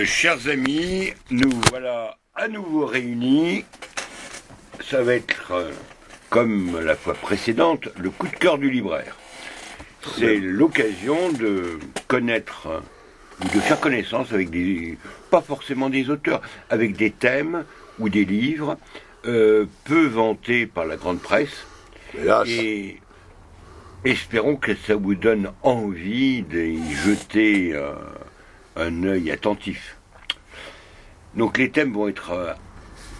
Chers amis, nous voilà à nouveau réunis. Ça va être, comme la fois précédente, le coup de cœur du libraire. C'est l'occasion de connaître ou de faire connaissance avec pas forcément des auteurs, avec des thèmes ou des livres peu vantés par la grande presse. Et espérons que ça vous donne envie d'y jeter un œil attentif. Donc les thèmes vont être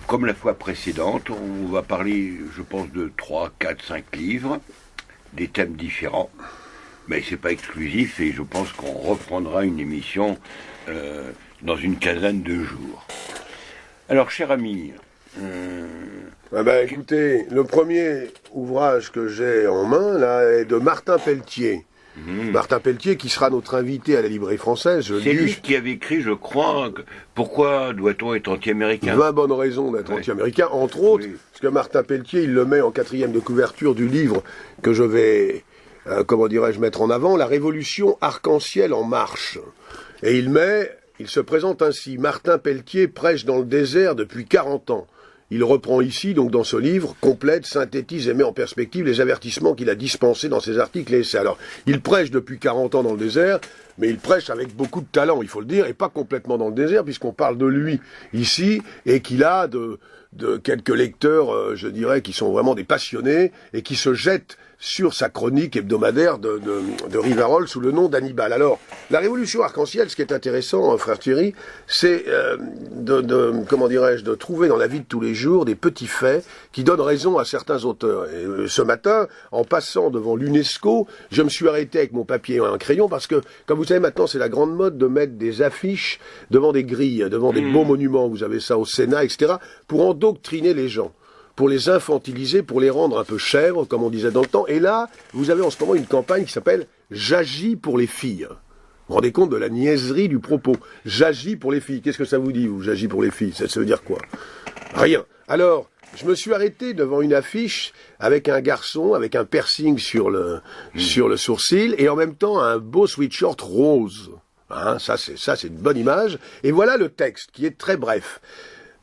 comme la fois précédente. On va parler, je pense, de 3, 4, 5 livres, des thèmes différents. Mais c'est pas exclusif et je pense qu'on reprendra une émission dans une quinzaine de jours. Alors, cher ami... écoutez, le premier ouvrage que j'ai en main là est de Martin Pelletier. Martin Pelletier qui sera notre invité à la Librairie française. C'est lui qui avait écrit, je crois, Pourquoi doit-on être anti-américain ? 20 bonnes raisons d'être anti-américain, entre autres, parce que Martin Pelletier, il le met en 4e de couverture du livre que je vais, mettre en avant, La Révolution arc-en-ciel en marche. Et il se présente ainsi, Martin Pelletier prêche dans le désert depuis 40 ans. Il reprend ici, donc dans ce livre, complète, synthétise et met en perspective les avertissements qu'il a dispensés dans ses articles et essais. Alors, il prêche depuis 40 ans dans le désert, mais il prêche avec beaucoup de talent, il faut le dire, et pas complètement dans le désert, puisqu'on parle de lui ici, et qu'il a de quelques lecteurs, je dirais, qui sont vraiment des passionnés, et qui se jettent sur sa chronique hebdomadaire de Rivarol sous le nom d'Hannibal. Alors, la Révolution arc-en-ciel, ce qui est intéressant, frère Thierry, c'est de trouver dans la vie de tous les jours des petits faits qui donnent raison à certains auteurs. Et ce matin, en passant devant l'UNESCO, je me suis arrêté avec mon papier et un crayon parce que, comme vous savez maintenant, c'est la grande mode de mettre des affiches devant des grilles, devant des beaux monuments, vous avez ça au Sénat, etc., pour endoctriner les gens, pour les infantiliser, pour les rendre un peu chèvres, comme on disait dans le temps. Et là, vous avez en ce moment une campagne qui s'appelle « J'agis pour les filles ». Vous vous rendez compte de la niaiserie du propos. « J'agis pour les filles ». Qu'est-ce que ça vous dit, vous, « J'agis pour les filles » ? Ça veut dire quoi ? Rien. Alors, je me suis arrêté devant une affiche avec un garçon, avec un piercing sur le sourcil, et en même temps un beau sweatshirt rose. Hein, ça, c'est une bonne image. Et voilà le texte, qui est très bref.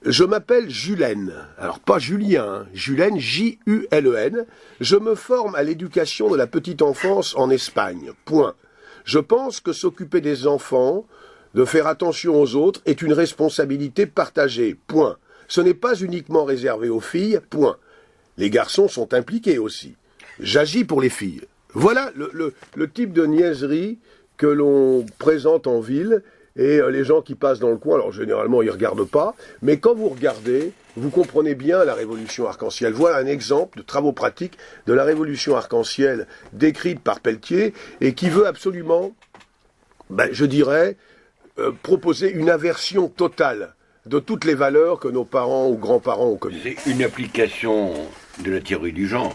Je m'appelle Julène, alors pas Julien, hein, Julène, J-U-L-E-N. Je me forme à l'éducation de la petite enfance en Espagne, point. Je pense que s'occuper des enfants, de faire attention aux autres, est une responsabilité partagée, point. Ce n'est pas uniquement réservé aux filles, point. Les garçons sont impliqués aussi. J'agis pour les filles. Voilà le type de niaiserie que l'on présente en ville. Et les gens qui passent dans le coin, alors généralement ils ne regardent pas, mais quand vous regardez, vous comprenez bien la révolution arc-en-ciel. Voilà un exemple de travaux pratiques de la révolution arc-en-ciel décrite par Pelletier et qui veut absolument, proposer une aversion totale de toutes les valeurs que nos parents ou grands-parents ont connues. C'est une application de la théorie du genre.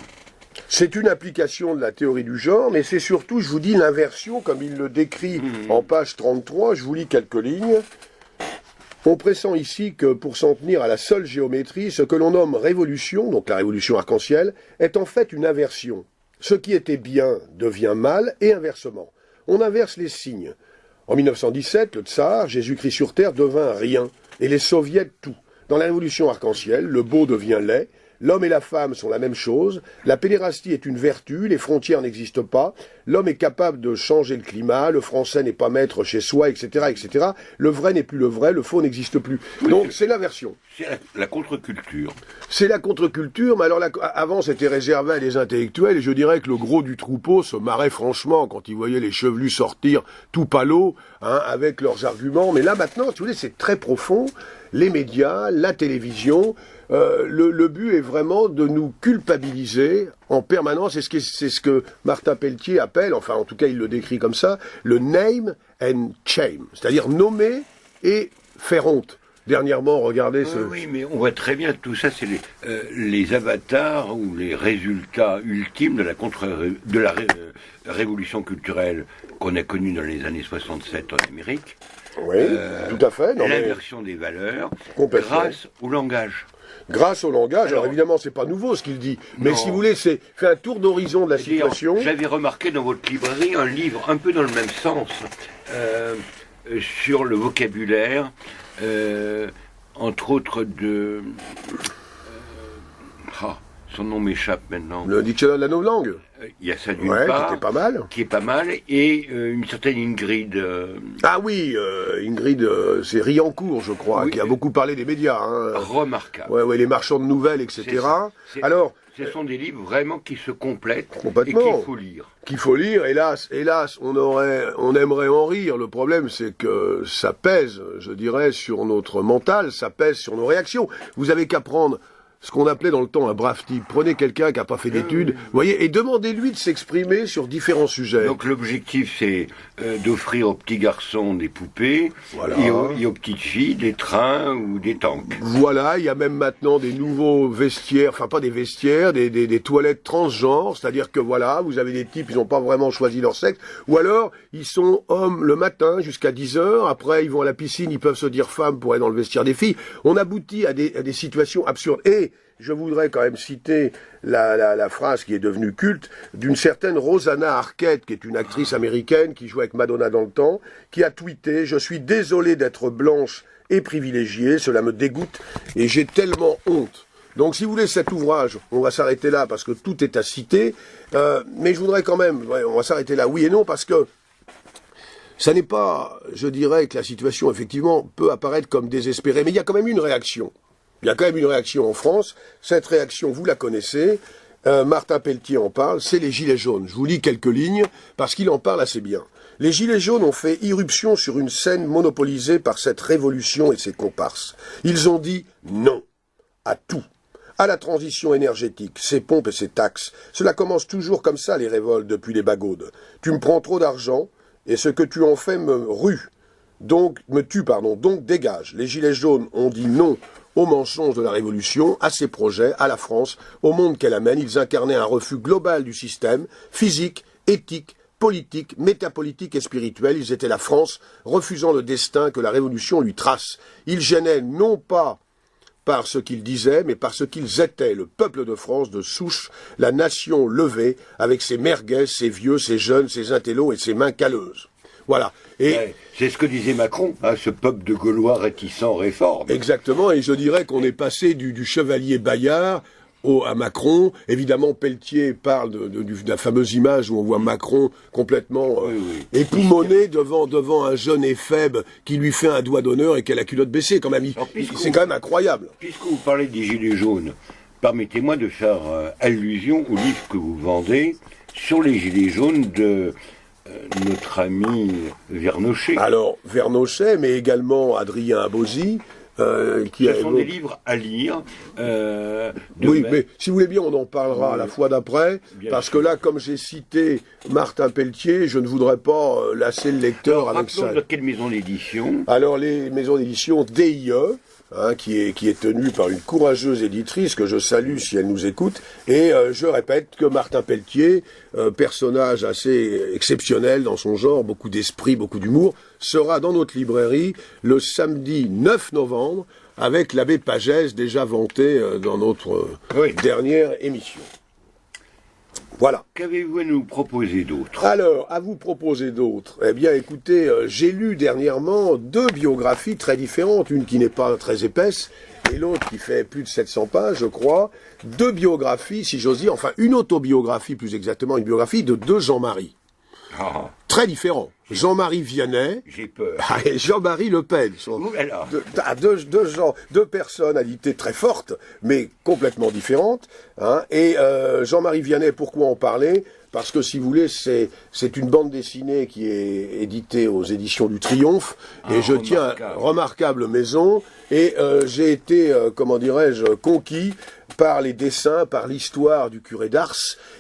C'est une application de la théorie du genre, mais c'est surtout, je vous dis, l'inversion, comme il le décrit en page 33, je vous lis quelques lignes. On pressent ici que, pour s'en tenir à la seule géométrie, ce que l'on nomme révolution, donc la révolution arc-en-ciel, est en fait une inversion. Ce qui était bien devient mal, et inversement. On inverse les signes. En 1917, le tsar, Jésus-Christ sur terre, devint rien, et les soviets tout. Dans la révolution arc-en-ciel, le beau devient laid, l'homme et la femme sont la même chose, la pédérastie est une vertu, les frontières n'existent pas, l'homme est capable de changer le climat, le français n'est pas maître chez soi, etc., etc. Le vrai n'est plus le vrai, le faux n'existe plus. Oui, donc c'est l'inversion. C'est la contre-culture. C'est la contre-culture, mais alors avant c'était réservé à des intellectuels, et je dirais que le gros du troupeau se marrait franchement quand ils voyaient les chevelus sortir tout pâlos, avec leurs arguments. Mais là maintenant, si vous voulez, c'est très profond. Les médias, la télévision, le but est vraiment de nous culpabiliser en permanence, et c'est ce que Martin Pelletier appelle, enfin en tout cas il le décrit comme ça, le name and shame, c'est-à-dire nommer et faire honte. Dernièrement, regardez ce... Oui, mais on voit très bien que tout ça, c'est les avatars ou les résultats ultimes de la révolution culturelle qu'on a connue dans les années 67 en Amérique. Oui, tout à fait. L'inversion des valeurs grâce au langage. Grâce au langage, alors évidemment c'est pas nouveau ce qu'il dit, mais non. Si vous voulez, c'est fait un tour d'horizon de la situation. J'avais remarqué dans votre librairie un livre un peu dans le même sens, sur le vocabulaire, entre autres de... son nom m'échappe maintenant. Le dictionnaire de la novlangue. Il y a ça d'une part, qui était pas mal. Qui est pas mal, et une certaine Ingrid. Ah oui, Ingrid, c'est Riancourt, je crois, qui a beaucoup parlé des médias. Remarquable. Ouais, les marchands de nouvelles, etc. Alors, ce sont des livres vraiment qui se complètent complètement, et qu'il faut lire. Qu'il faut lire. Hélas, on aimerait en rire. Le problème, c'est que ça pèse, je dirais, sur notre mental, ça pèse sur nos réactions. Vous avez qu'à prendre ce qu'on appelait dans le temps un brave type. Prenez quelqu'un qui n'a pas fait d'études, vous voyez, et demandez-lui de s'exprimer sur différents sujets. Donc l'objectif, c'est d'offrir aux petits garçons des poupées, voilà, et aux petites filles des trains ou des tanks. Voilà, il y a même maintenant des nouveaux vestiaires, enfin pas des vestiaires, des toilettes transgenres, c'est-à-dire que voilà, vous avez des types, ils n'ont pas vraiment choisi leur sexe, ou alors ils sont hommes le matin jusqu'à 10h, après ils vont à la piscine, ils peuvent se dire femmes pour aller dans le vestiaire des filles. On aboutit à des situations absurdes. Et je voudrais quand même citer la phrase qui est devenue culte d'une certaine Rosanna Arquette, qui est une actrice américaine qui jouait avec Madonna dans le temps, qui a tweeté « Je suis désolée d'être blanche et privilégiée, cela me dégoûte et j'ai tellement honte ». Donc si vous voulez cet ouvrage, on va s'arrêter là parce que tout est à citer, mais je voudrais quand même, on va s'arrêter là, oui et non, parce que ça n'est pas, je dirais que la situation effectivement peut apparaître comme désespérée, mais il y a quand même une réaction. Il y a quand même une réaction en France. Cette réaction, vous la connaissez. Martin Pelletier en parle. C'est les Gilets jaunes. Je vous lis quelques lignes parce qu'il en parle assez bien. Les Gilets jaunes ont fait irruption sur une scène monopolisée par cette révolution et ses comparses. Ils ont dit non à tout. À la transition énergétique, ses pompes et ses taxes. Cela commence toujours comme ça, les révoltes, depuis les bagaudes. Tu me prends trop d'argent et ce que tu en fais me tue, donc dégage. Les Gilets jaunes ont dit non aux mensonges de la Révolution, à ses projets, à la France, au monde qu'elle amène. Ils incarnaient un refus global du système, physique, éthique, politique, métapolitique et spirituel. Ils étaient la France, refusant le destin que la Révolution lui trace. Ils gênaient non pas par ce qu'ils disaient, mais par ce qu'ils étaient, le peuple de France de souche, la nation levée, avec ses merguez, ses vieux, ses jeunes, ses intellos et ses mains calleuses. Voilà. Et c'est ce que disait Macron, ce peuple de Gaulois réticents réforme. Exactement, et je dirais qu'on est passé du chevalier Bayard à Macron. Évidemment, Pelletier parle de la fameuse image où on voit Macron complètement époumoné devant un jeune éphèbe qui lui fait un doigt d'honneur et qui a la culotte baissée. Quand même, c'est quand même incroyable. Puisque vous parlez des Gilets jaunes, permettez-moi de faire allusion au livre que vous vendez sur les Gilets jaunes de notre ami Vernochet. Alors, Vernochet, mais également Adrien Abosi. Ce sont des livres à lire. Mais si vous voulez bien, on en parlera à la fois d'après, parce que là, comme j'ai cité Martin Pelletier, je ne voudrais pas lasser le lecteur avec ça. De quelle maison d'édition? Alors, les maisons d'édition DIE, qui est tenue par une courageuse éditrice que je salue si elle nous écoute, et je répète que Martin Pelletier, personnage assez exceptionnel dans son genre, beaucoup d'esprit, beaucoup d'humour, sera dans notre librairie le samedi 9 novembre avec l'abbé Pagès, déjà vanté dans notre dernière émission. Voilà. Qu'avez-vous à nous proposer d'autre? Alors, à vous proposer d'autres. Eh bien, écoutez, j'ai lu dernièrement 2 biographies très différentes, une qui n'est pas très épaisse, et l'autre qui fait plus de 700 pages, je crois. 2 biographies, si j'ose dire, enfin, une autobiographie, plus exactement, une biographie de 2 Jean-Marie. Très différents. Jean-Marie Vianney et Jean-Marie Le Pen. Deux personnalités très fortes, mais complètement différentes. Et Jean-Marie Vianney, pourquoi en parler? Parce que, si vous voulez, c'est une bande dessinée qui est éditée aux éditions du Triomphe. Et je tiens, remarquable maison. Et j'ai été, comment dirais-je, conquis par les dessins, par l'histoire du curé d'Ars.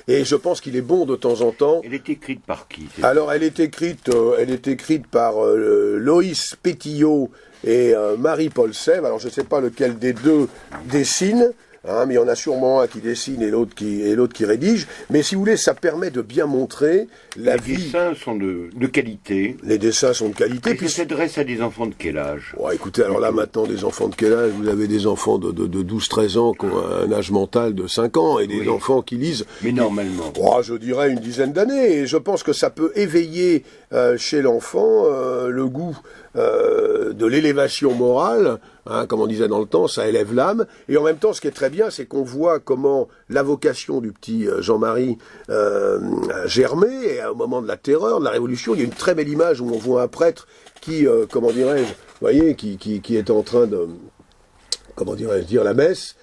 Et je pense qu'il est bon de temps en temps. Elle est écrite par qui? Alors, elle est écrite par Loïs Pétillot et Marie-Paul Sèvres. Alors, je ne sais pas lequel des deux dessine. hein, mais il y en a sûrement un qui dessine et l'autre qui rédige. Mais si vous voulez, ça permet de bien montrer la vie. Les dessins sont de qualité. Les dessins sont de qualité. Et puis ça s'adresse à des enfants de quel âge? Ouais, écoutez, alors là maintenant, des enfants de quel âge? Vous avez des enfants de 12-13 ans qui ont un âge mental de 5 ans et des enfants qui lisent. Mais normalement. Je dirais une dizaine d'années. Et je pense que ça peut éveiller chez l'enfant le goût de l'élévation morale, hein, comme on disait dans le temps, ça élève l'âme. Et en même temps, ce qui est très bien, c'est qu'on voit comment la vocation du petit Jean-Marie a germé. Et au moment de la terreur, de la Révolution, il y a une très belle image où on voit un prêtre qui, comment dirais-je, vous voyez, qui est en train de, comment dirais-je, dire la messe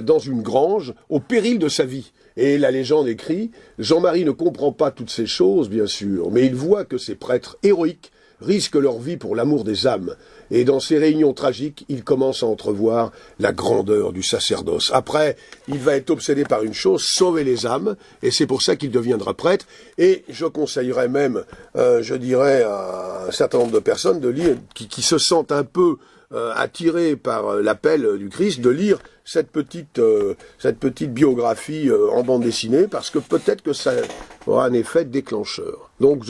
dans une grange au péril de sa vie. Et la légende écrit, Jean-Marie ne comprend pas toutes ces choses, bien sûr, mais il voit que ces prêtres héroïques risquent leur vie pour l'amour des âmes. Et dans ces réunions tragiques, il commence à entrevoir la grandeur du sacerdoce. Après, il va être obsédé par une chose, sauver les âmes, et c'est pour ça qu'il deviendra prêtre. Et je conseillerais même, je dirais, à un certain nombre de personnes de lire, qui se sentent un peu attirés par l'appel du Christ, de lire cette petite biographie en bande dessinée, parce que peut-être que ça aura un effet déclencheur. Donc,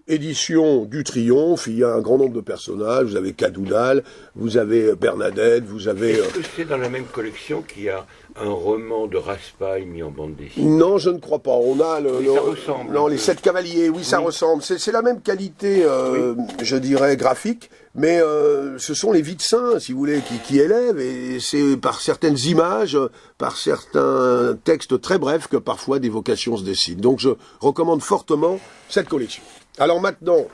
édition du Triomphe, il y a un grand nombre de personnages, vous avez Cadoudal, vous avez Bernadette, vous avez... Est-ce que c'est dans la même collection qu'il y a un roman de Raspail mis en bande dessinée? Non, je ne crois pas. On a ça ressemble. Non, les 7 cavaliers, oui, ça ressemble. C'est la même qualité, je dirais, graphique, mais ce sont les vies de saints, si vous voulez, qui élèvent, et c'est par certaines images, par certains textes très brefs que parfois des vocations se décident. Donc je recommande fortement cette collection. Alors maintenant,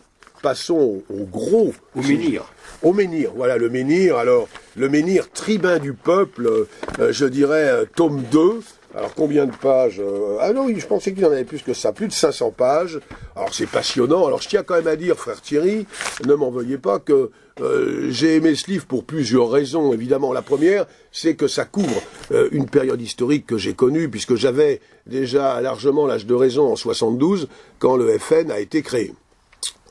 passons au gros... Au menhir. Au menhir, voilà, le menhir. Alors, le menhir, tribun du peuple, je dirais, tome 2. Alors, combien de pages? Ah non, je pensais qu'il y en avait plus que ça, plus de 500 pages. Alors, c'est passionnant. Alors, je tiens quand même à dire, frère Thierry, ne m'en veuillez pas, que j'ai aimé ce livre pour plusieurs raisons. Évidemment, la première, c'est que ça couvre une période historique que j'ai connue, puisque j'avais déjà largement l'âge de raison en 72, quand le FN a été créé.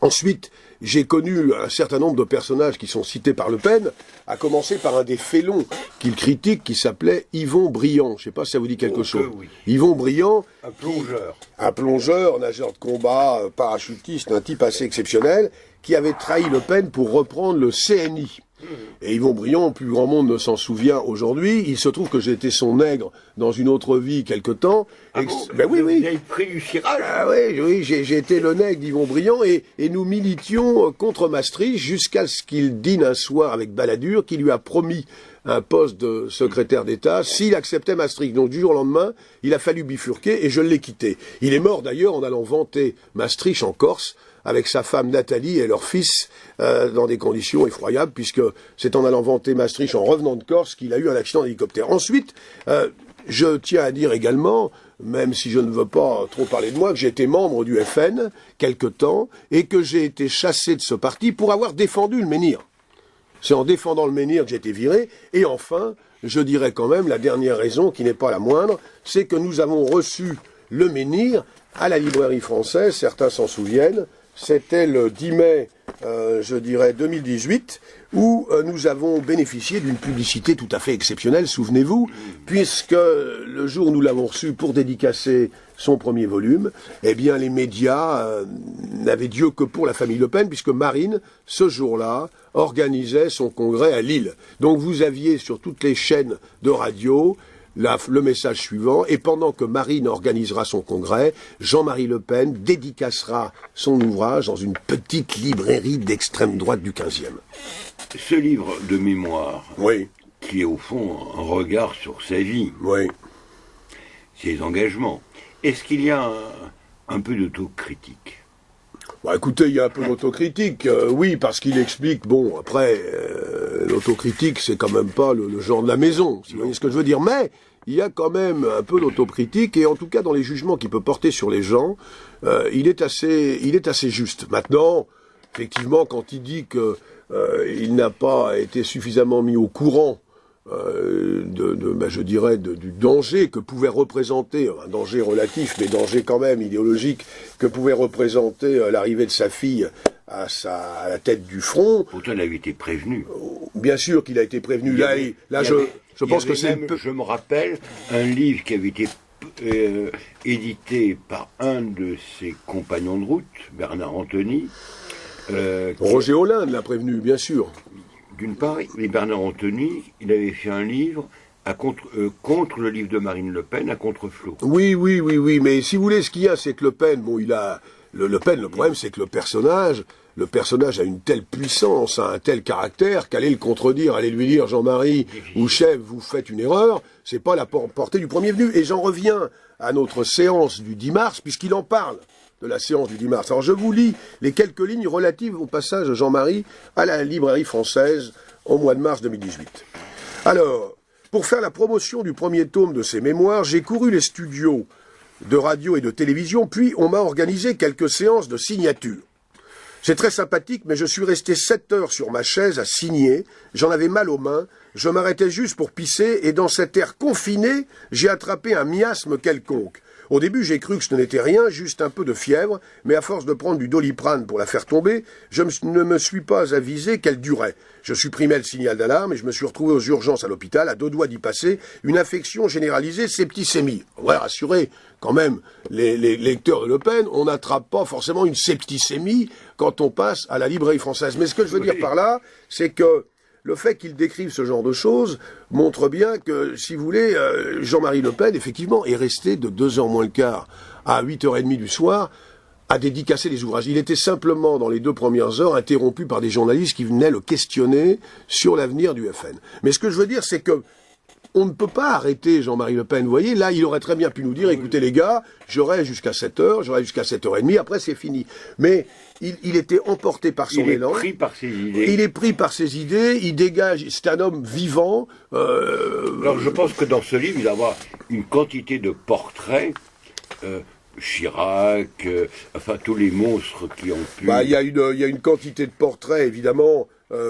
Ensuite, j'ai connu un certain nombre de personnages qui sont cités par Le Pen, à commencer par un des félons qu'il critique, qui s'appelait Yvon Briand. Je ne sais pas si ça vous dit quelque chose. Oui. Yvon Briand. Un plongeur. Un plongeur, nageur de combat, parachutiste, un type assez exceptionnel, qui avait trahi Le Pen pour reprendre le CNI. Et Yvon Briand, plus grand monde ne s'en souvient aujourd'hui. Il se trouve que j'ai été son nègre dans une autre vie quelque temps. Ah bon, ben oui. Vous avez pris du cirage. Ah oui, j'ai été le nègre d'Yvon Briand et nous militions contre Maastricht jusqu'à ce qu'il dîne un soir avec Balladur, qui lui a promis un poste de secrétaire d'État s'il acceptait Maastricht. Donc du jour au lendemain, il a fallu bifurquer et je l'ai quitté. Il est mort d'ailleurs en allant vanter Maastricht en Corse, avec sa femme Nathalie et leur fils, dans des conditions effroyables, puisque c'est en allant vanter Maastricht en revenant de Corse qu'il a eu un accident d'hélicoptère. Ensuite, je tiens à dire également, même si je ne veux pas trop parler de moi, que j'ai été membre du FN quelque temps, et que j'ai été chassé de ce parti pour avoir défendu le menhir. C'est en défendant le menhir que j'ai été viré, et enfin, je dirais quand même, la dernière raison, qui n'est pas la moindre, c'est que nous avons reçu le menhir à la librairie française, certains s'en souviennent. C'était le 10 mai, je dirais, 2018, où nous avons bénéficié d'une publicité tout à fait exceptionnelle, souvenez-vous, puisque le jour où nous l'avons reçu pour dédicacer son premier volume, eh bien les médias n'avaient Dieu que pour la famille Le Pen, puisque Marine, ce jour-là, organisait son congrès à Lille. Donc vous aviez sur toutes les chaînes de radio le message suivant, et pendant que Marine organisera son congrès, Jean-Marie Le Pen dédicacera son ouvrage dans une petite librairie d'extrême droite du 15e. Ce livre de mémoire, oui, qui est au fond un regard sur sa vie, oui, ses engagements, est-ce qu'il y a un peu d'autocritique? Bah, écoutez, il y a un peu d'autocritique, oui, parce qu'il explique, bon, après, l'autocritique, c'est quand même pas le genre de la maison, si vous voyez ce que je veux dire, mais il y a quand même un peu d'autocritique, et en tout cas, dans les jugements qu'il peut porter sur les gens, il est assez juste. Maintenant, effectivement, quand il dit que il n'a pas été suffisamment mis au courant je dirais, du danger que pouvait représenter, un danger relatif, mais danger quand même idéologique, que pouvait représenter l'arrivée de sa fille à la tête du front. Pourtant, il avait été prévenu. Bien sûr qu'il a été prévenu. Je pense que c'est... Je me rappelle un livre qui avait été édité par un de ses compagnons de route, Bernard Anthony. Roger Hollande l'a prévenu, bien sûr. D'une part, et Bernard Anthony, il avait fait un livre contre le livre de Marine Le Pen, à contre-flot. Oui, mais si vous voulez, ce qu'il y a, c'est que Le Pen, Le Pen, le problème, c'est que le personnage a une telle puissance, a un tel caractère, qu'aller le contredire, aller lui dire, Jean-Marie ou chef, vous faites une erreur, c'est pas la portée du premier venu. Et j'en reviens à notre séance du 10 mars, puisqu'il en parle de la séance du 10 mars. Alors je vous lis les quelques lignes relatives au passage de Jean-Marie à la librairie française au mois de mars 2018. Alors, pour faire la promotion du premier tome de ses mémoires, j'ai couru les studios de radio et de télévision, puis on m'a organisé quelques séances de signature. C'est très sympathique, mais je suis resté 7 heures sur ma chaise à signer, j'en avais mal aux mains, je m'arrêtais juste pour pisser, et dans cet air confiné, j'ai attrapé un miasme quelconque. Au début, j'ai cru que ce n'était rien, juste un peu de fièvre, mais à force de prendre du Doliprane pour la faire tomber, je ne me suis pas avisé qu'elle durait. Je supprimais le signal d'alarme et je me suis retrouvé aux urgences à l'hôpital, à 2 doigts d'y passer, une infection généralisée septicémie. On va rassurer quand même les lecteurs de Le Pen, on n'attrape pas forcément une septicémie quand on passe à la librairie française. Mais ce que je veux dire par là, c'est que le fait qu'il décrive ce genre de choses montre bien que, si vous voulez, Jean-Marie Le Pen, effectivement, est resté de 2h moins le quart à 8h30 du soir à dédicacer les ouvrages. Il était simplement, dans les 2 premières heures, interrompu par des journalistes qui venaient le questionner sur l'avenir du FN. Mais ce que je veux dire, c'est que on ne peut pas arrêter Jean-Marie Le Pen. Vous voyez, là, il aurait très bien pu nous dire, écoutez les gars, j'aurai jusqu'à 7h, j'aurai jusqu'à 7h30, après c'est fini. Mais il était emporté par son élan. Il est pris par ses idées. Il est pris par ses idées, il dégage, c'est un homme vivant. Alors je pense que dans ce livre, il va y avoir une quantité de portraits, Chirac, enfin tous les monstres qui ont pu... Il y a une quantité de portraits, évidemment,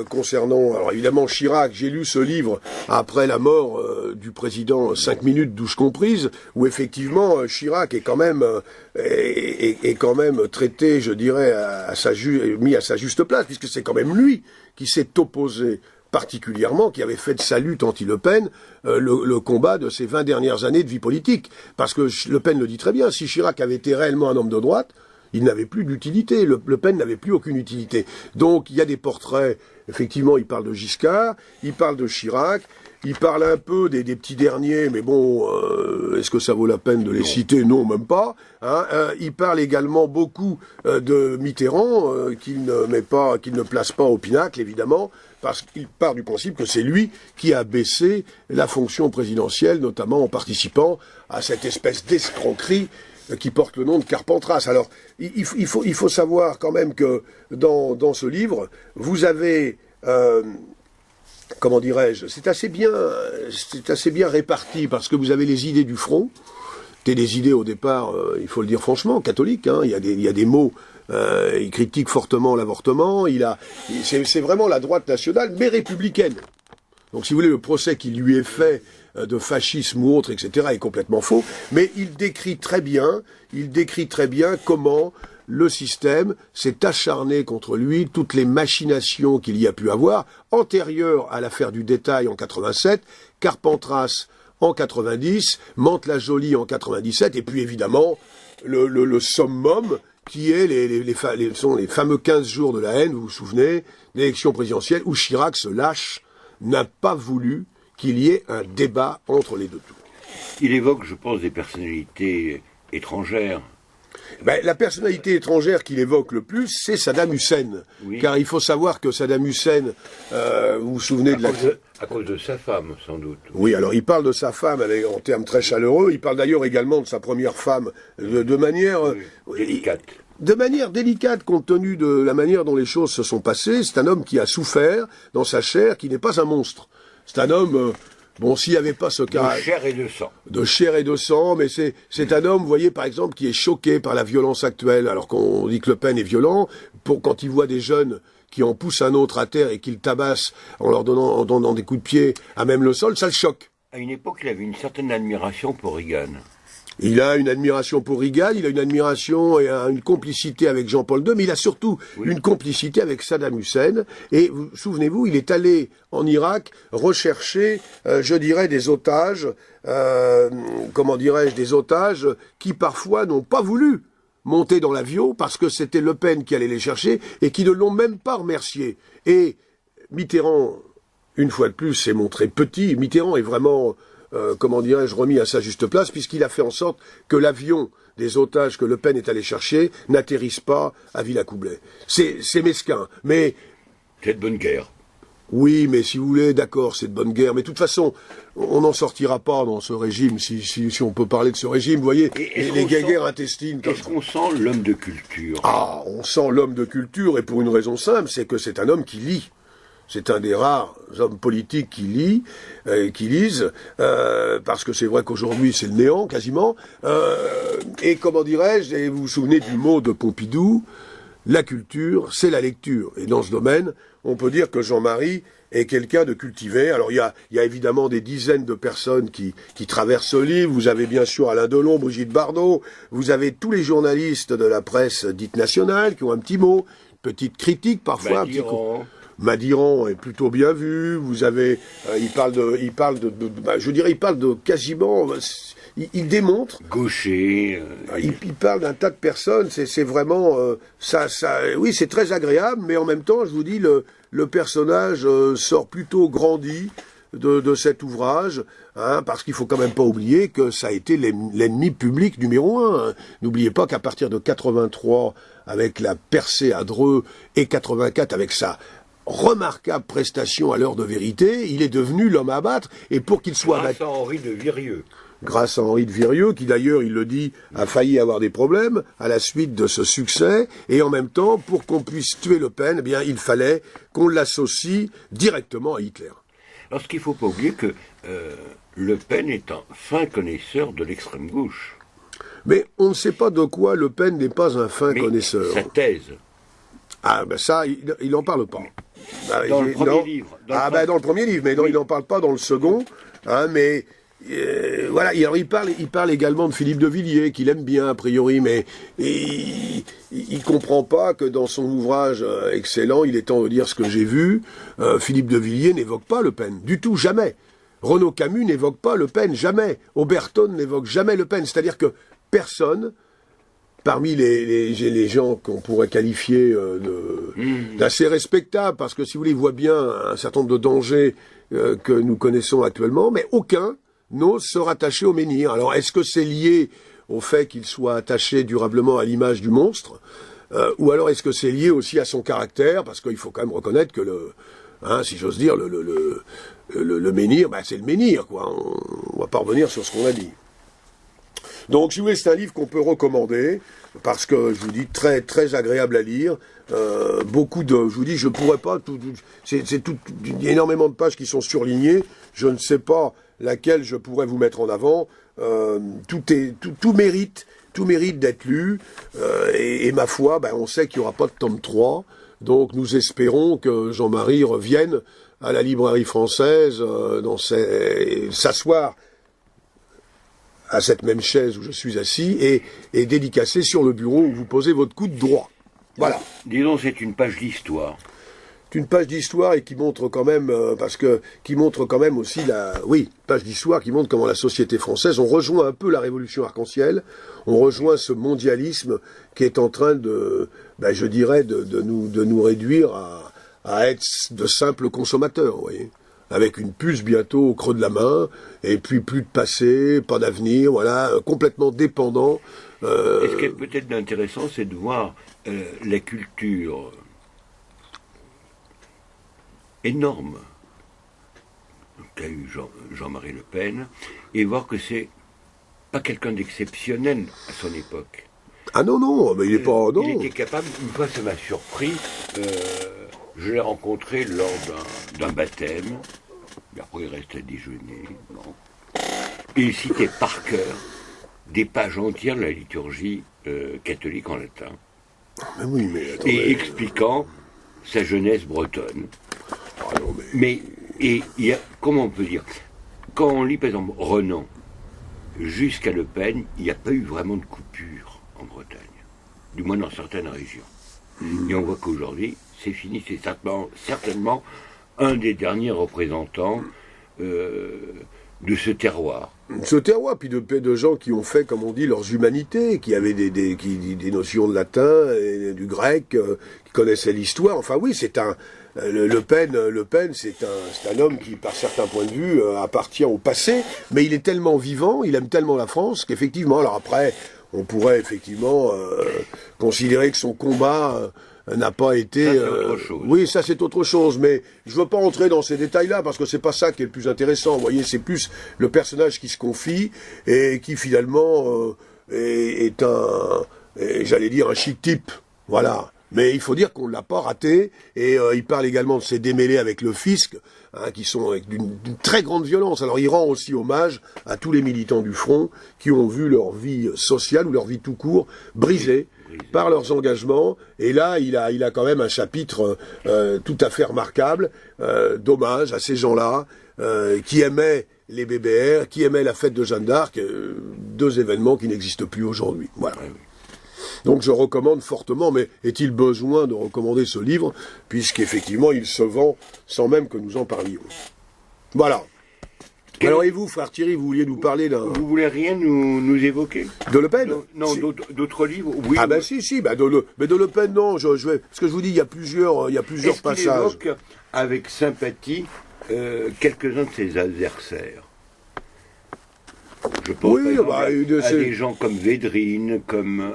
concernant, alors évidemment Chirac, j'ai lu ce livre après la mort du président 5 minutes douche comprise, où effectivement Chirac est quand même traité, je dirais, mis à sa juste place, puisque c'est quand même lui qui s'est opposé particulièrement, qui avait fait de sa lutte anti-Le Pen le combat de ces 20 dernières années de vie politique. Parce que Le Pen le dit très bien, si Chirac avait été réellement un homme de droite, il n'avait plus d'utilité, Le Pen n'avait plus aucune utilité. Donc il y a des portraits, effectivement, il parle de Giscard, il parle de Chirac, il parle un peu des petits derniers, mais bon, est-ce que ça vaut la peine de les citer? Non, même pas. Il parle également beaucoup de Mitterrand, qu'il ne place pas au pinacle, évidemment, parce qu'il part du principe que c'est lui qui a baissé la fonction présidentielle, notamment en participant à cette espèce d'escroquerie qui porte le nom de Carpentras. Alors, il faut savoir quand même que dans ce livre, vous avez, comment dirais-je, c'est assez bien réparti, parce que vous avez les idées du front, des idées au départ, il faut le dire franchement, catholiques, il y a des mots, il critique fortement l'avortement, c'est vraiment la droite nationale, mais républicaine. Donc si vous voulez, le procès qui lui est fait de fascisme ou autre, etc., est complètement faux, mais il décrit très bien comment le système s'est acharné contre lui, toutes les machinations qu'il y a pu avoir, antérieures à l'affaire du détail en 87, Carpentras en 90, Mantes-la-Jolie en 97, et puis évidemment le summum qui est les fameux 15 jours de la haine, vous vous souvenez, l'élection présidentielle où Chirac se lâche, n'a pas voulu qu'il y ait un débat entre les deux tours. Il évoque, je pense, des personnalités étrangères. La personnalité étrangère qu'il évoque le plus, c'est Saddam Hussein. Oui. Car il faut savoir que Saddam Hussein, vous vous souvenez à cause de sa femme, sans doute. Oui, alors il parle de sa femme en termes très chaleureux. Il parle d'ailleurs également de sa première femme de manière... délicate. De manière délicate, compte tenu de la manière dont les choses se sont passées. C'est un homme qui a souffert dans sa chair, qui n'est pas un monstre. C'est un homme... Bon, s'il n'y avait pas ce cas... De chair et de sang. De chair et de sang, mais c'est un homme, vous voyez, par exemple, qui est choqué par la violence actuelle, alors qu'on dit que Le Pen est violent. quand il voit des jeunes qui en poussent un autre à terre et qui le tabassent en donnant des coups de pied à même le sol, ça le choque. À une époque, il avait une certaine admiration pour Reagan. Il a une admiration pour Reagan, il a une admiration et une complicité avec Jean-Paul II, mais il a surtout une complicité avec Saddam Hussein. Et souvenez-vous, il est allé en Irak rechercher, je dirais, des otages, des otages qui parfois n'ont pas voulu monter dans l'avion parce que c'était Le Pen qui allait les chercher et qui ne l'ont même pas remercié. Et Mitterrand, une fois de plus, s'est montré petit. Mitterrand est vraiment... remis à sa juste place, puisqu'il a fait en sorte que l'avion des otages que Le Pen est allé chercher n'atterrisse pas à Villacoublay. C'est mesquin, mais... C'est de bonne guerre. Oui, mais si vous voulez, d'accord, c'est de bonne guerre, mais de toute façon, on n'en sortira pas dans ce régime, si on peut parler de ce régime, vous voyez, les guerres intestines... Est-ce qu'on sent l'homme de culture? Ah, on sent l'homme de culture, et pour une raison simple, c'est que c'est un homme qui lit. C'est un des rares hommes politiques qui lisent, parce que c'est vrai qu'aujourd'hui c'est le néant quasiment. Et comment dirais-je, et vous vous souvenez du mot de Pompidou, la culture, c'est la lecture. Et dans ce domaine, on peut dire que Jean-Marie est quelqu'un de cultivé. Alors il y a évidemment des dizaines de personnes qui traversent ce livre. Vous avez bien sûr Alain Delon, Brigitte Bardot, vous avez tous les journalistes de la presse dite nationale qui ont un petit mot, une petite critique parfois, Madiran est plutôt bien vu. Vous avez, il parle de quasiment, il démontre. Gaucher. Il parle d'un tas de personnes. C'est vraiment oui, c'est très agréable, mais en même temps, je vous dis, le personnage sort plutôt grandi de cet ouvrage, parce qu'il faut quand même pas oublier que ça a été l'ennemi public numéro 1. N'oubliez pas qu'à partir de 83, avec la percée à Dreux, et 84 avec sa remarquable prestation à l'heure de vérité, il est devenu l'homme à abattre, et pour qu'il soit grâce à Henri de Virieux. Grâce à Henri de Virieux, qui d'ailleurs, il le dit, a failli avoir des problèmes à la suite de ce succès, et en même temps, pour qu'on puisse tuer Le Pen, eh bien, il fallait qu'on l'associe directement à Hitler. Alors, ce qu'il ne faut pas oublier que Le Pen est un fin connaisseur de l'extrême gauche. Mais on ne sait pas de quoi Le Pen n'est pas un fin connaisseur. Sa thèse. Ah, ben ça, il n'en parle pas. Dans le premier livre. Dans le premier livre, mais non, il n'en parle pas dans le second. Mais voilà, il parle également de Philippe de Villiers, qu'il aime bien a priori, mais il comprend pas que dans son ouvrage excellent, Il est temps de dire ce que j'ai vu, Philippe de Villiers n'évoque pas Le Pen, du tout, jamais. Renaud Camus n'évoque pas Le Pen, jamais. Oberton n'évoque jamais Le Pen, c'est-à-dire que personne... Parmi les gens qu'on pourrait qualifier d'assez respectables, parce que si vous voulez, ils voient bien un certain nombre de dangers que nous connaissons actuellement, mais aucun n'ose se rattacher au menhir. Alors, est-ce que c'est lié au fait qu'il soit attaché durablement à l'image du monstre, ou alors est-ce que c'est lié aussi à son caractère, parce qu'il faut quand même reconnaître que si j'ose dire, le menhir, c'est le menhir, quoi. On va pas revenir sur ce qu'on a dit. Donc, si vous voulez, c'est un livre qu'on peut recommander, parce que, je vous dis, très, très agréable à lire. Je vous dis, je pourrais pas, il y a énormément de pages qui sont surlignées, je ne sais pas laquelle je pourrais vous mettre en avant. Tout mérite d'être lu, et ma foi, on sait qu'il n'y aura pas de tome 3, donc nous espérons que Jean-Marie revienne à la librairie française, s'asseoir à cette même chaise où je suis assis, et dédicacé sur le bureau où vous posez votre coude droit. Voilà. Disons, c'est une page d'histoire. C'est une page d'histoire et qui montre quand même, aussi page d'histoire qui montre comment la société française, on rejoint un peu la révolution arc-en-ciel, on rejoint ce mondialisme qui est en train de nous réduire à être de simples consommateurs, vous voyez. Avec une puce bientôt au creux de la main, et puis plus de passé, pas d'avenir, voilà, complètement dépendant. Et ce qui est peut-être intéressant, c'est de voir la culture énorme qu'a eu Jean-Marie Le Pen, et voir que c'est pas quelqu'un d'exceptionnel à son époque. Ah non, mais il n'est pas... Non. Il était capable, une fois ça m'a surpris, je l'ai rencontré lors d'un baptême, et après il restait déjeuner, et il citait par cœur des pages entières de la liturgie catholique en latin. Mais oui, mais attendez. Et expliquant sa jeunesse bretonne. Ah non, Et il y a, comment on peut dire, quand on lit par exemple Renan jusqu'à Le Pen, il n'y a pas eu vraiment de coupure en Bretagne, du moins dans certaines régions. Et on voit qu'aujourd'hui, c'est fini, c'est certainement un des derniers représentants de ce terroir. Ce terroir, puis de gens qui ont fait, comme on dit, leurs humanités, qui avaient des notions de latin et du grec, qui connaissaient l'histoire. Enfin oui, c'est un... Le Pen, c'est un homme qui, par certains points de vue, appartient au passé, mais il est tellement vivant, il aime tellement la France, qu'effectivement, alors après, on pourrait effectivement considérer que son combat n'a pas été... Ça, c'est autre chose. Oui, ça c'est autre chose, mais je veux pas entrer dans ces détails-là, parce que c'est pas ça qui est le plus intéressant. Vous voyez, c'est plus le personnage qui se confie, et qui finalement est j'allais dire, un chic type. Voilà. Mais il faut dire qu'on ne l'a pas raté, et il parle également de ses démêlés avec le fisc, hein, qui sont d'une très grande violence. Alors il rend aussi hommage à tous les militants du Front qui ont vu leur vie sociale ou leur vie tout court brisée par leurs engagements, et là il a quand même un chapitre tout à fait remarquable d'hommage à ces gens-là qui aimaient les BBR, qui aimaient la fête de Jeanne d'Arc, deux événements qui n'existent plus aujourd'hui. Voilà. Donc je recommande fortement, mais est-il besoin de recommander ce livre, puisqu'effectivement il se vend sans même que nous en parlions. Voilà. Alors et vous, frère Thierry, vous vouliez nous parler d'un... Vous voulez rien nous évoquer? De Le Pen? Non, d'autres livres? Oui. Ah ben si, mais de Le Pen, non, je vais... Parce que je vous dis, il y a plusieurs passages. Est-ce qu'il évoque avec sympathie quelques-uns de ses adversaires? Je pense à des gens comme Védrine, comme...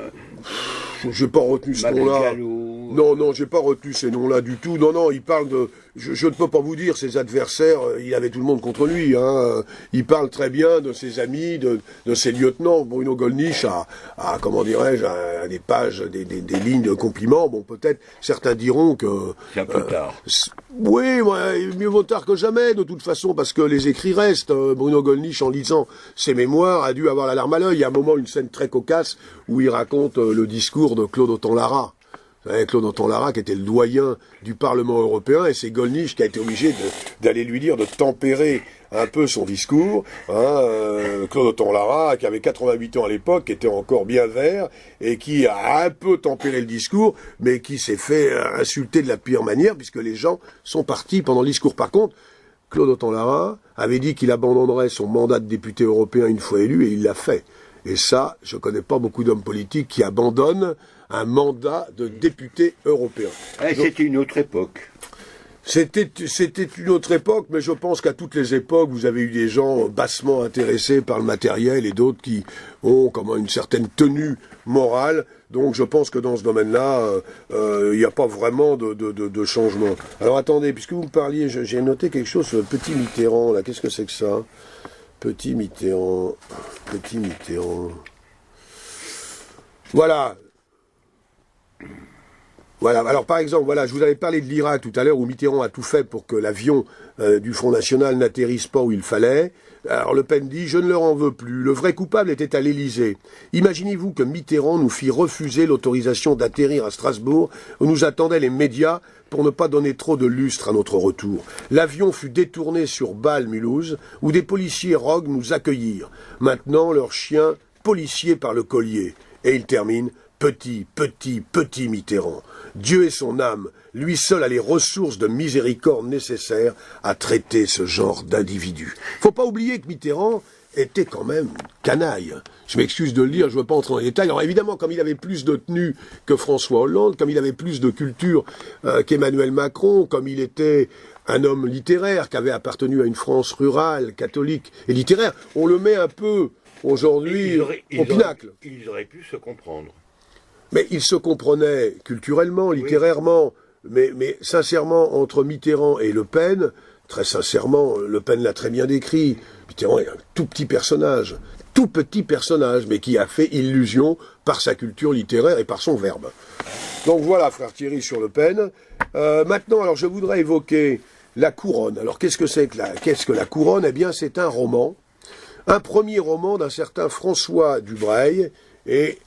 J'ai pas retenu ce nom-là. Non, j'ai pas retenu ces noms-là du tout. Non, il parle de... Je ne peux pas vous dire, ses adversaires, il avait tout le monde contre lui. Hein. Il parle très bien de ses amis, de ses lieutenants. Bruno Gollnisch a comment dirais-je, a des pages, des lignes de compliments. Bon, peut-être, certains diront que... C'est un peu tard. Oui, mieux vaut tard que jamais, de toute façon, parce que les écrits restent. Bruno Gollnisch, en lisant ses mémoires, a dû avoir la larme à l'œil. Il y a un moment, une scène très cocasse, où il raconte le discours de Claude Autant-Lara. Vous savez, Claude Autant-Lara, qui était le doyen du Parlement européen, et c'est Gollnisch qui a été obligé d'aller lui dire de tempérer un peu son discours. Claude Autant-Lara, qui avait 88 ans à l'époque, qui était encore bien vert, et qui a un peu tempéré le discours, mais qui s'est fait insulter de la pire manière, puisque les gens sont partis pendant le discours. Par contre, Claude Autant-Lara avait dit qu'il abandonnerait son mandat de député européen une fois élu, et il l'a fait. Et ça, je connais pas beaucoup d'hommes politiques qui abandonnent un mandat de député européen. C'était une autre époque. C'était une autre époque, mais je pense qu'à toutes les époques, vous avez eu des gens bassement intéressés par le matériel et d'autres qui ont comme une certaine tenue morale. Donc je pense que dans ce domaine-là, il n'y a pas vraiment de changement. Alors attendez, puisque vous me parliez, j'ai noté quelque chose sur le petit Mitterrand, là. Qu'est-ce que c'est que ça ? Petit Mitterrand. Voilà. Alors par exemple, voilà, je vous avais parlé de l'Irak tout à l'heure, où Mitterrand a tout fait pour que l'avion du Front National n'atterrisse pas où il fallait. Alors Le Pen dit « Je ne leur en veux plus. Le vrai coupable était à l'Élysée. Imaginez-vous que Mitterrand nous fit refuser l'autorisation d'atterrir à Strasbourg, où nous attendaient les médias pour ne pas donner trop de lustre à notre retour. L'avion fut détourné sur Bâle-Mulhouse, où des policiers rogues nous accueillirent. Maintenant, leur chien policier par le collier. » Et il termine « Petit Mitterrand. Dieu et son âme, lui seul a les ressources de miséricorde nécessaires à traiter ce genre d'individus. » Faut pas oublier que Mitterrand était quand même canaille. Je m'excuse de le dire, je ne veux pas entrer dans les détails. Alors évidemment, comme il avait plus de tenue que François Hollande, comme il avait plus de culture qu'Emmanuel Macron, comme il était un homme littéraire qui avait appartenu à une France rurale, catholique et littéraire, on le met un peu aujourd'hui au pinacle. Ils auraient pu se comprendre. Mais ils se comprenaient culturellement, littérairement, oui. mais sincèrement, entre Mitterrand et Le Pen, très sincèrement, Le Pen l'a très bien décrit, Mitterrand est un tout petit personnage, mais qui a fait illusion par sa culture littéraire et par son verbe. Donc voilà, frère Thierry, sur Le Pen. Maintenant, alors je voudrais évoquer La Couronne. Alors qu'est-ce que la Couronne ? Eh bien, c'est un roman, un premier roman d'un certain François Dubreuil, et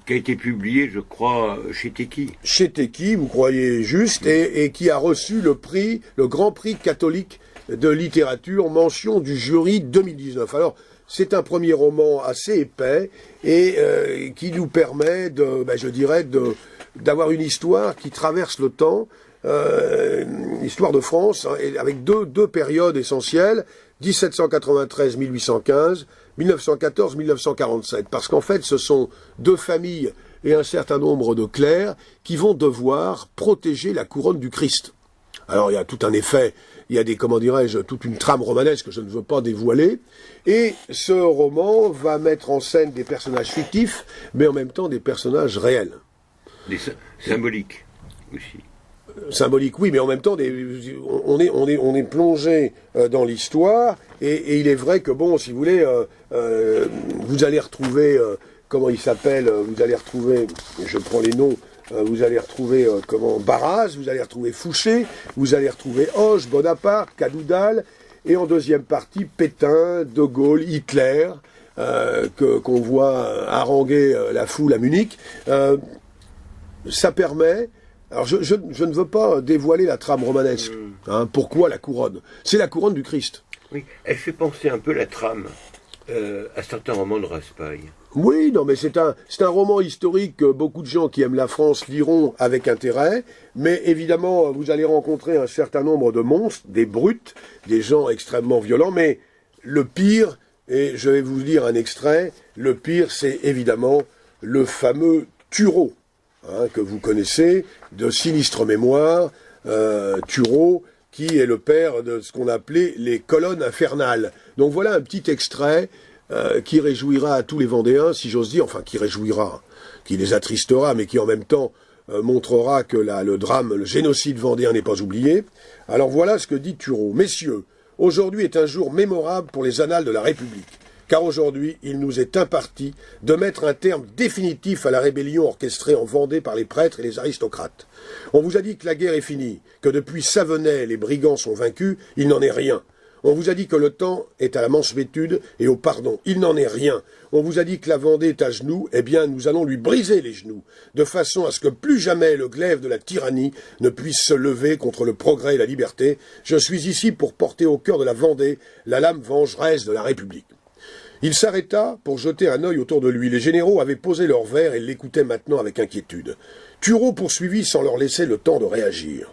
qui a été publié, je crois, chez Teki. Chez Teki, vous croyez juste, et qui a reçu le Grand Prix catholique de littérature, mention du jury 2019. Alors, c'est un premier roman assez épais et qui nous permet d'avoir une histoire qui traverse le temps, l'histoire de France, hein, avec deux périodes essentielles, 1793-1815, 1914-1947, parce qu'en fait, ce sont deux familles et un certain nombre de clercs qui vont devoir protéger la couronne du Christ. Alors, il y a tout un effet, il y a toute une trame romanesque que je ne veux pas dévoiler, et ce roman va mettre en scène des personnages fictifs, mais en même temps des personnages réels. Des symboliques aussi. Symbolique, oui, mais en même temps, on est plongé dans l'histoire, et il est vrai que, bon, si vous voulez, vous allez retrouver, comment il s'appelle, vous allez retrouver, je prends les noms, vous allez retrouver, Barras, vous allez retrouver Fouché, vous allez retrouver Hoche, Bonaparte, Cadoudal, et en deuxième partie, Pétain, De Gaulle, Hitler, qu'on voit haranguer la foule à Munich. Ça permet... Alors je ne veux pas dévoiler la trame romanesque. Hein, pourquoi la couronne? C'est la couronne du Christ. Oui, elle fait penser un peu la trame à certains romans de Raspail. Oui, non, mais c'est un roman historique que beaucoup de gens qui aiment la France liront avec intérêt, mais évidemment, vous allez rencontrer un certain nombre de monstres, des brutes, des gens extrêmement violents, mais le pire, et je vais vous lire un extrait, le pire, c'est évidemment le fameux Turreau. Hein, que vous connaissez, de sinistre mémoire, Turreau, qui est le père de ce qu'on appelait les colonnes infernales. Donc voilà un petit extrait qui réjouira tous les Vendéens, si j'ose dire, enfin qui réjouira, qui les attristera, mais qui en même temps montrera que le drame, le génocide vendéen n'est pas oublié. Alors voilà ce que dit Turreau. Messieurs, aujourd'hui est un jour mémorable pour les annales de la République. Car aujourd'hui, il nous est imparti de mettre un terme définitif à la rébellion orchestrée en Vendée par les prêtres et les aristocrates. On vous a dit que la guerre est finie, que depuis Savenay les brigands sont vaincus, il n'en est rien. On vous a dit que le temps est à la mansuétude et au pardon, il n'en est rien. On vous a dit que la Vendée est à genoux, eh bien nous allons lui briser les genoux, de façon à ce que plus jamais le glaive de la tyrannie ne puisse se lever contre le progrès et la liberté. Je suis ici pour porter au cœur de la Vendée la lame vengeresse de la République. Il s'arrêta pour jeter un œil autour de lui. Les généraux avaient posé leurs verres et l'écoutaient maintenant avec inquiétude. Turreau poursuivit sans leur laisser le temps de réagir.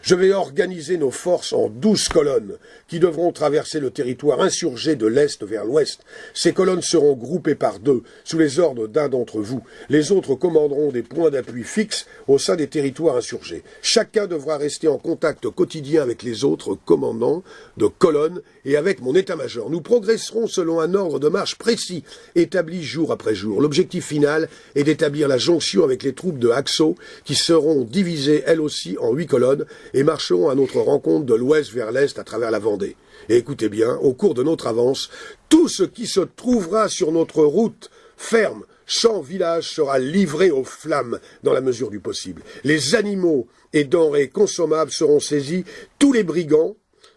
Je vais organiser nos forces en 12 colonnes qui devront traverser le territoire insurgé de l'Est vers l'Ouest. Ces colonnes seront groupées par deux, sous les ordres d'un d'entre vous. Les autres commanderont des points d'appui fixes au sein des territoires insurgés. Chacun devra rester en contact quotidien avec les autres commandants de colonnes et avec mon état-major. Nous progresserons selon un ordre de marche précis, établi jour après jour. L'objectif final est d'établir la jonction avec les troupes de Haxo, qui seront divisées elles aussi en 8 colonnes, et marcherons à notre rencontre de l'ouest vers l'est à travers la Vendée. Et écoutez bien, au cours de notre avance, tout ce qui se trouvera sur notre route, ferme, champs, village, sera livré aux flammes dans la mesure du possible. Les animaux et denrées consommables seront saisis, tous les brigands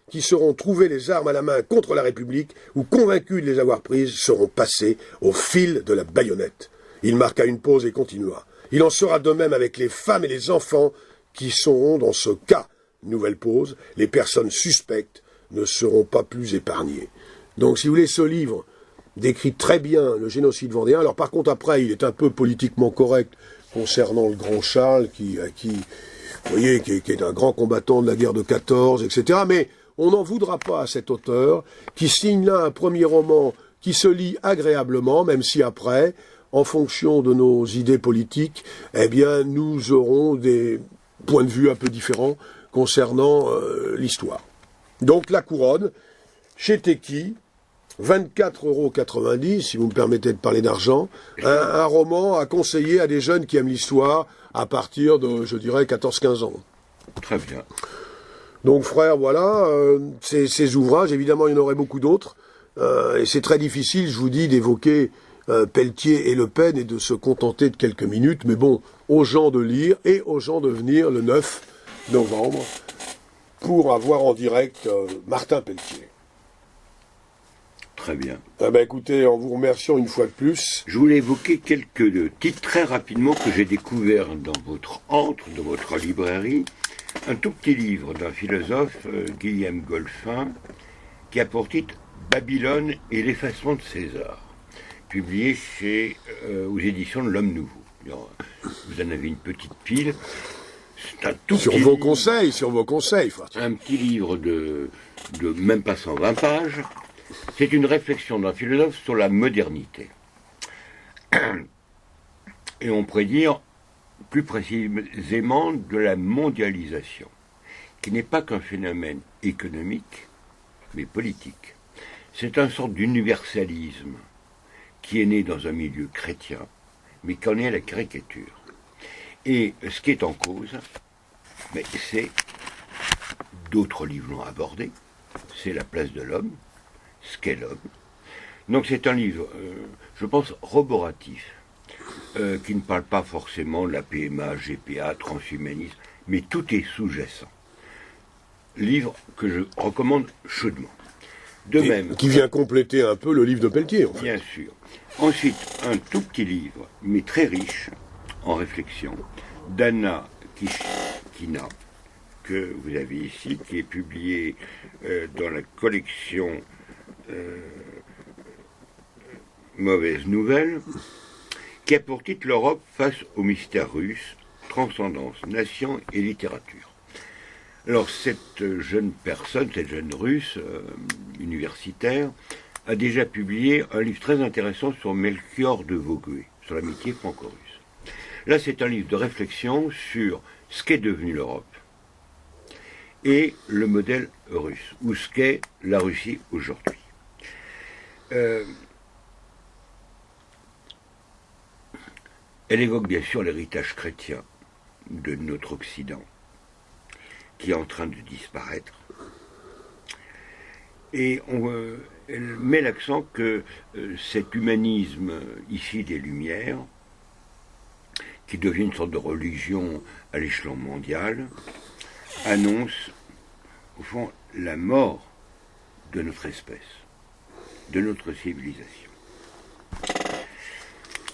qui seront trouvés les armes à la main contre la République ou convaincus de les avoir prises seront passés au fil de la baïonnette. Il marqua une pause et continua. Il en sera de même avec les femmes et les enfants qui seront dans ce cas. Nouvelle pause, les personnes suspectes ne seront pas plus épargnées. Donc, si vous voulez, ce livre décrit très bien le génocide vendéen. Alors, par contre, après, il est un peu politiquement correct concernant le grand Charles, qui vous voyez, qui est un grand combattant de la guerre de 14, etc. Mais on n'en voudra pas à cet auteur qui signe là un premier roman qui se lit agréablement, même si après, en fonction de nos idées politiques, eh bien, nous aurons des points de vue un peu différents concernant l'histoire. Donc la couronne, chez Teki, 24,90 €, si vous me permettez de parler d'argent, un roman à conseiller à des jeunes qui aiment l'histoire à partir de, je dirais, 14-15 ans. Très bien. Donc frère, voilà, ces ouvrages, évidemment il y en aurait beaucoup d'autres, et c'est très difficile, je vous dis, d'évoquer Pelletier et Le Pen et de se contenter de quelques minutes, mais bon, aux gens de lire et aux gens de venir le 9 novembre pour avoir en direct Martin Pelletier. Très bien. Ah ben écoutez, en vous remerciant une fois de plus. Je voulais évoquer quelques titres très rapidement que j'ai découverts dans votre antre, dans votre librairie. Un tout petit livre d'un philosophe, Guillaume Golphin, qui a pour titre Babylone et l'effacement de César, publié aux éditions de l'Homme Nouveau. Alors, vous en avez une petite pile. C'est un tout Sur petit vos livre, conseils, sur vos conseils, frère. un petit livre de même pas 120 pages. C'est une réflexion d'un philosophe sur la modernité. Et on pourrait dire plus précisément de la mondialisation, qui n'est pas qu'un phénomène économique, mais politique. C'est une sorte d'universalisme qui est né dans un milieu chrétien, mais qui en est la caricature. Et ce qui est en cause, mais c'est, d'autres livres l'ont abordé, c'est la place de l'homme, ce qu'est l'homme. Donc c'est un livre, je pense, roboratif, qui ne parle pas forcément de la PMA, GPA, transhumanisme, mais tout est sous-jacent. Livre que je recommande chaudement. De même. Qui vient compléter un peu le livre de Pelletier, en fait. Bien sûr. Ensuite, un tout petit livre, mais très riche en réflexion, d'Anna Kishkina, que vous avez ici, qui est publié dans la collection Mauvaise Nouvelle, qui a pour titre L'Europe face au mystère russe, transcendance, nation et littérature. Alors cette jeune personne, cette jeune russe universitaire, a déjà publié un livre très intéressant sur Melchior de Vogüé, sur l'amitié franco-russe. Là, c'est un livre de réflexion sur ce qu'est devenu l'Europe et le modèle russe, ou ce qu'est la Russie aujourd'hui. Elle évoque bien sûr l'héritage chrétien de notre Occident, qui est en train de disparaître. Et elle met l'accent que cet humanisme ici des Lumières, qui devient une sorte de religion à l'échelon mondial, annonce, au fond, la mort de notre espèce, de notre civilisation.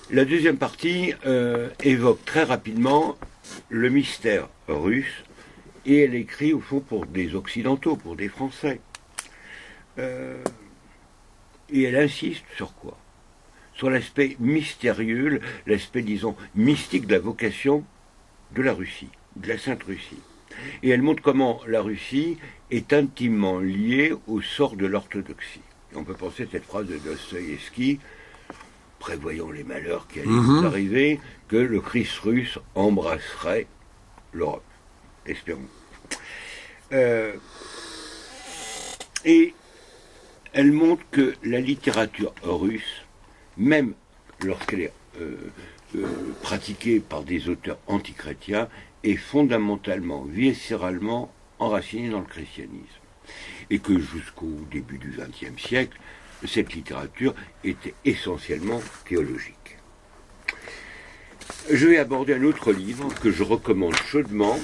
La deuxième partie évoque très rapidement le mystère russe, et elle écrit, au fond, pour des Occidentaux, pour des Français. Et elle insiste sur quoi? Sur l'aspect mystérieux, l'aspect, disons, mystique de la vocation de la Russie, de la Sainte Russie. Et elle montre comment la Russie est intimement liée au sort de l'orthodoxie. Et on peut penser cette phrase de Dostoïevski, prévoyant les malheurs qui allaient nous arriver, que le Christ russe embrasserait l'Europe. Espérons. Et elle montre que la littérature russe, même lorsqu'elle est pratiquée par des auteurs antichrétiens, est fondamentalement, viscéralement enracinée dans le christianisme. Et que jusqu'au début du XXe siècle, cette littérature était essentiellement théologique. Je vais aborder un autre livre que je recommande chaudement,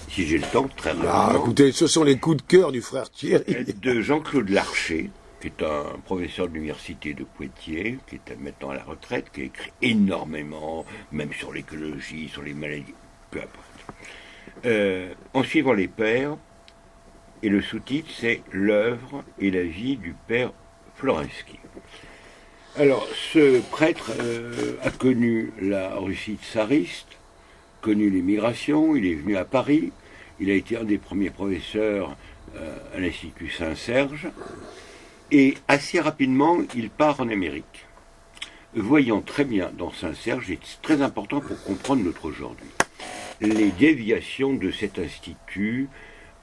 si j'ai le temps, très rapidement. Ah, écoutez, ce sont les coups de cœur du frère Thierry. De Jean-Claude Larcher, qui est un professeur de l'université de Poitiers, qui est maintenant à la retraite, qui a écrit énormément, même sur l'écologie, sur les maladies, peu importe. En suivant les pères, et le sous-titre, c'est L'œuvre et la vie du père Florensky. Alors, ce prêtre a connu la Russie tsariste, connu les migrations, il est venu à Paris, il a été un des premiers professeurs à l'Institut Saint-Serge, et assez rapidement, il part en Amérique, voyant très bien dans Saint-Serge, et c'est très important pour comprendre notre aujourd'hui, les déviations de cet institut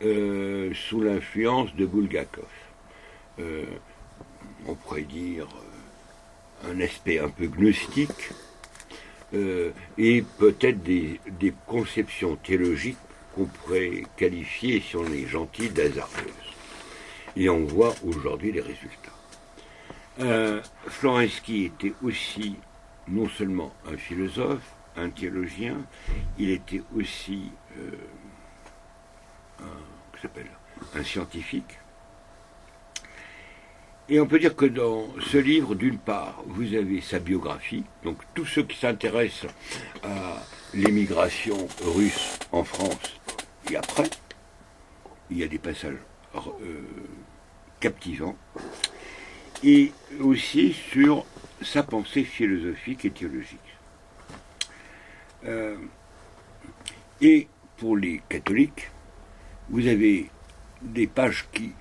sous l'influence de Bulgakov. On pourrait dire un aspect un peu gnostique, et peut-être des conceptions théologiques qu'on pourrait qualifier, si on est gentil, d'hasardeuses. Et on voit aujourd'hui les résultats. Florensky était aussi non seulement un philosophe, un théologien, il était aussi un scientifique. Et on peut dire que dans ce livre, d'une part, vous avez sa biographie, donc tous ceux qui s'intéressent à l'émigration russe en France et après, il y a des passages captivants, et aussi sur sa pensée philosophique et théologique. Et pour les catholiques, vous avez des pages qui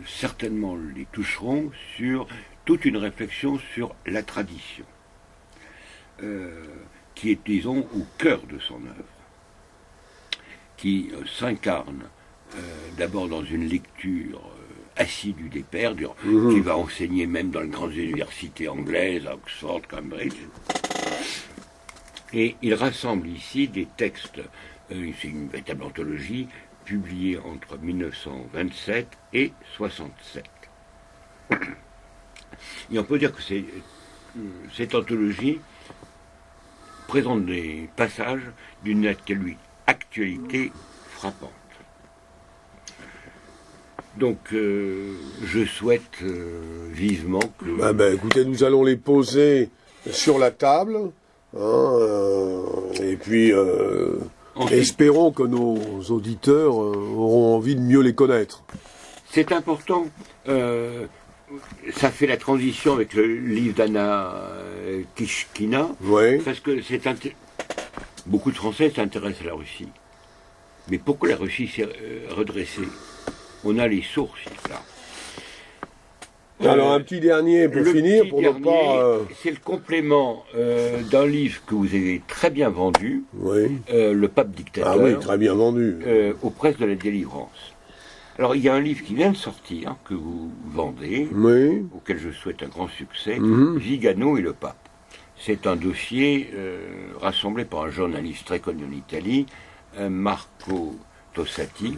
certainement les toucheront sur toute une réflexion sur la tradition, qui est, disons, au cœur de son œuvre, qui s'incarne d'abord dans une lecture assidue des pères, qui va enseigner même dans les grandes universités anglaises, à Oxford, Cambridge. Et il rassemble ici des textes, c'est une véritable anthologie, publiée entre 1927 et 67. Et on peut dire que cette anthologie présente des passages d'une actualité frappante. Donc, je souhaite vivement que... écoutez, nous allons les poser sur la table, et puis espérons que nos auditeurs auront envie de mieux les connaître. C'est important. Ça fait la transition avec le livre d'Anna Kishkina, parce que beaucoup de Français s'intéressent à la Russie. Mais pourquoi la Russie s'est redressée? On a les sources là. Alors un petit dernier pour finir, pour ne pas... C'est le complément d'un livre que vous avez très bien vendu, Le Pape Dictateur. Ah oui, très bien vendu. Aux Presses de la Délivrance. Alors il y a un livre qui vient de sortir, que vous vendez, auquel je souhaite un grand succès, Vigano et le Pape. C'est un dossier rassemblé par un journaliste très connu en Italie, Marco Tossati,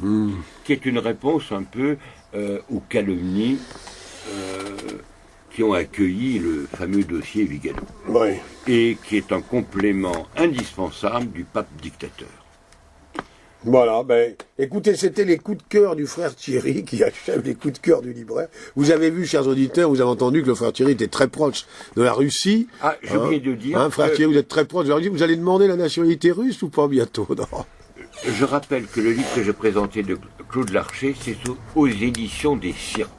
qui est une réponse un peu aux calomnies qui ont accueilli le fameux dossier Vigano, et qui est un complément indispensable du Pape Dictateur. Voilà, écoutez, c'était les coups de cœur du frère Thierry qui achève les coups de cœur du libraire. Vous avez vu, chers auditeurs, vous avez entendu que le frère Thierry était très proche de la Russie. Ah, j'ai oublié de dire... frère Thierry, vous êtes très proche de la Russie. Vous allez demander la nationalité russe ou pas bientôt? Non. Je rappelle que le livre que j'ai présenté de Claude Larcher, c'est aux éditions des Sirtes.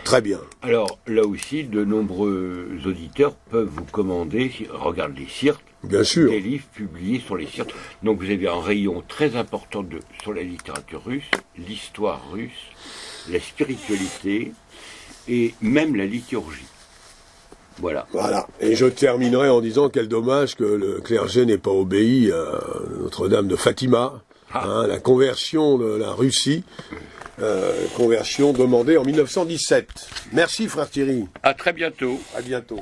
Très bien. Alors, là aussi, de nombreux auditeurs peuvent vous commander, regarde les Sirtes, bien sûr, des livres publiés sur les Sirtes. Donc vous avez un rayon très important sur la littérature russe, l'histoire russe, la spiritualité et même la liturgie. Voilà. Voilà. Et je terminerai en disant quel dommage que le clergé n'ait pas obéi à Notre-Dame de Fatima, la conversion de la Russie, conversion demandée en 1917. Merci, frère Thierry. À très bientôt. À bientôt.